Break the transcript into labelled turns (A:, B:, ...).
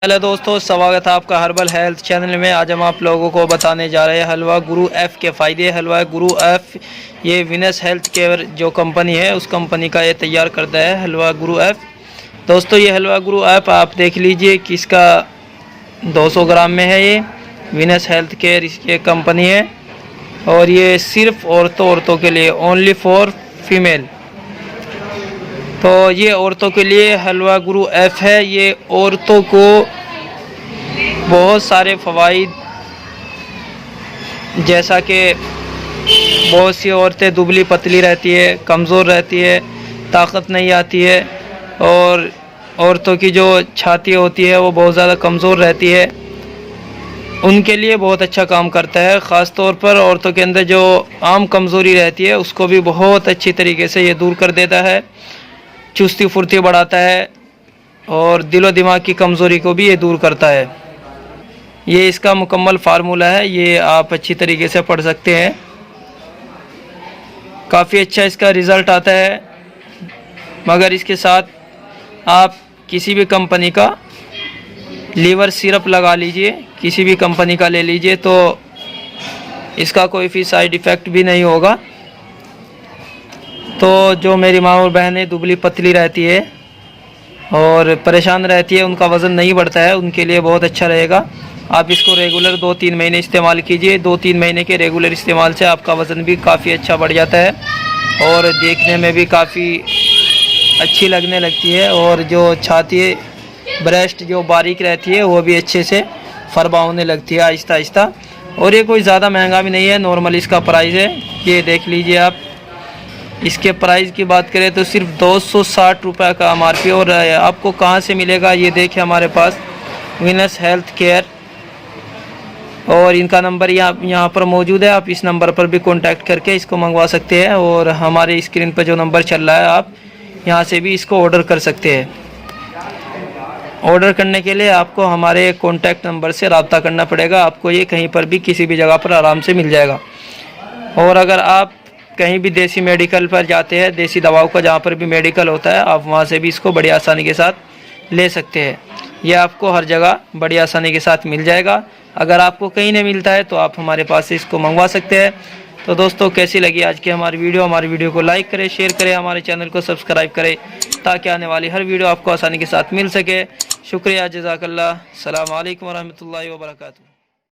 A: Hello दोस्तों, स्वागत है आपका हर्बल हेल्थ चैनल में। आज हम आप लोगों को बताने जा रहे हैं हलवा गुरु एफ के फ़ायदे। हलवा गुरु एफ ये विनस हेल्थ केयर जो कंपनी है उस कंपनी का ये तैयार करता है हलवा गुरु एफ। दोस्तों ये हलवा गुरु एफ आप देख लीजिए किसका 200 ग्राम में है। ये विनस हेल्थ केयर इसकी कंपनी है और ये सिर्फ औरतों के लिए, ओनली फॉर फीमेल। तो ये औरतों के लिए हलवा गुरु एफ है। ये औरतों को बहुत सारे फ़वाइद, जैसा कि बहुत सी औरतें दुबली पतली रहती है, कमज़ोर रहती है, ताकत नहीं आती है, और औरतों की जो छाती होती है वो बहुत ज़्यादा कमज़ोर रहती है, उनके लिए बहुत अच्छा काम करता है। ख़ास तौर पर औरतों के अंदर जो आम कमज़ोरी रहती है उसको भी बहुत अच्छी तरीके से ये दूर कर देता है, चुस्ती फुर्ती बढ़ाता है और दिलो दिमाग की कमज़ोरी को भी ये दूर करता है। ये इसका मुकम्मल फार्मूला है, ये आप अच्छी तरीके से पढ़ सकते हैं। काफ़ी अच्छा इसका रिज़ल्ट आता है, मगर इसके साथ आप किसी भी कंपनी का लीवर सिरप लगा लीजिए, किसी भी कंपनी का ले लीजिए, तो इसका कोई भी साइड इफ़ेक्ट भी नहीं होगा। तो जो मेरी माँ और बहनें दुबली पतली रहती है और परेशान रहती है, उनका वज़न नहीं बढ़ता है, उनके लिए बहुत अच्छा रहेगा। आप इसको रेगुलर 2-3 महीने इस्तेमाल कीजिए। 2-3 महीने के रेगुलर इस्तेमाल से आपका वज़न भी काफ़ी अच्छा बढ़ जाता है और देखने में भी काफ़ी अच्छी लगने लगती है, और जो छाती ब्रेस्ट जो बारीक रहती है वो भी अच्छे से फरबा होने लगती है आहिस्ता आहिस्ता। और ये कोई ज़्यादा महंगा भी नहीं है, नॉर्मल इसका प्राइस है। ये देख लीजिए आप, इसके प्राइस की बात करें तो सिर्फ 260 रुपये का MRP। और आपको कहाँ से मिलेगा ये देखिए, हमारे पास विनस हेल्थ केयर, और इनका नंबर यहाँ पर मौजूद है। आप इस नंबर पर भी कांटेक्ट करके इसको मंगवा सकते हैं, और हमारे स्क्रीन पर जो नंबर चल रहा है आप यहाँ से भी इसको ऑर्डर कर सकते हैं। ऑर्डर करने के लिए आपको हमारे कॉन्टैक्ट नंबर से रब्ता करना पड़ेगा। आपको ये कहीं पर भी किसी भी जगह पर आराम से मिल जाएगा। और अगर आप कहीं भी देसी मेडिकल पर जाते हैं, देसी दवाओं का जहाँ पर भी मेडिकल होता है, आप वहाँ से भी इसको बड़ी आसानी के साथ ले सकते हैं। यह आपको हर जगह बड़ी आसानी के साथ मिल जाएगा। अगर आपको कहीं नहीं मिलता है तो आप हमारे पास से इसको मंगवा सकते हैं। तो दोस्तों कैसी लगी आज की हमारी वीडियो को लाइक करें, शेयर करें, हमारे चैनल को सब्सक्राइब करें, ताकि आने वाली हर वीडियो आपको आसानी के साथ मिल सके। शुक्रिया, जज़ाकल्लाह। अस्सलाम वालेकुम व रहमतुल्लाहि व बरकातुहू।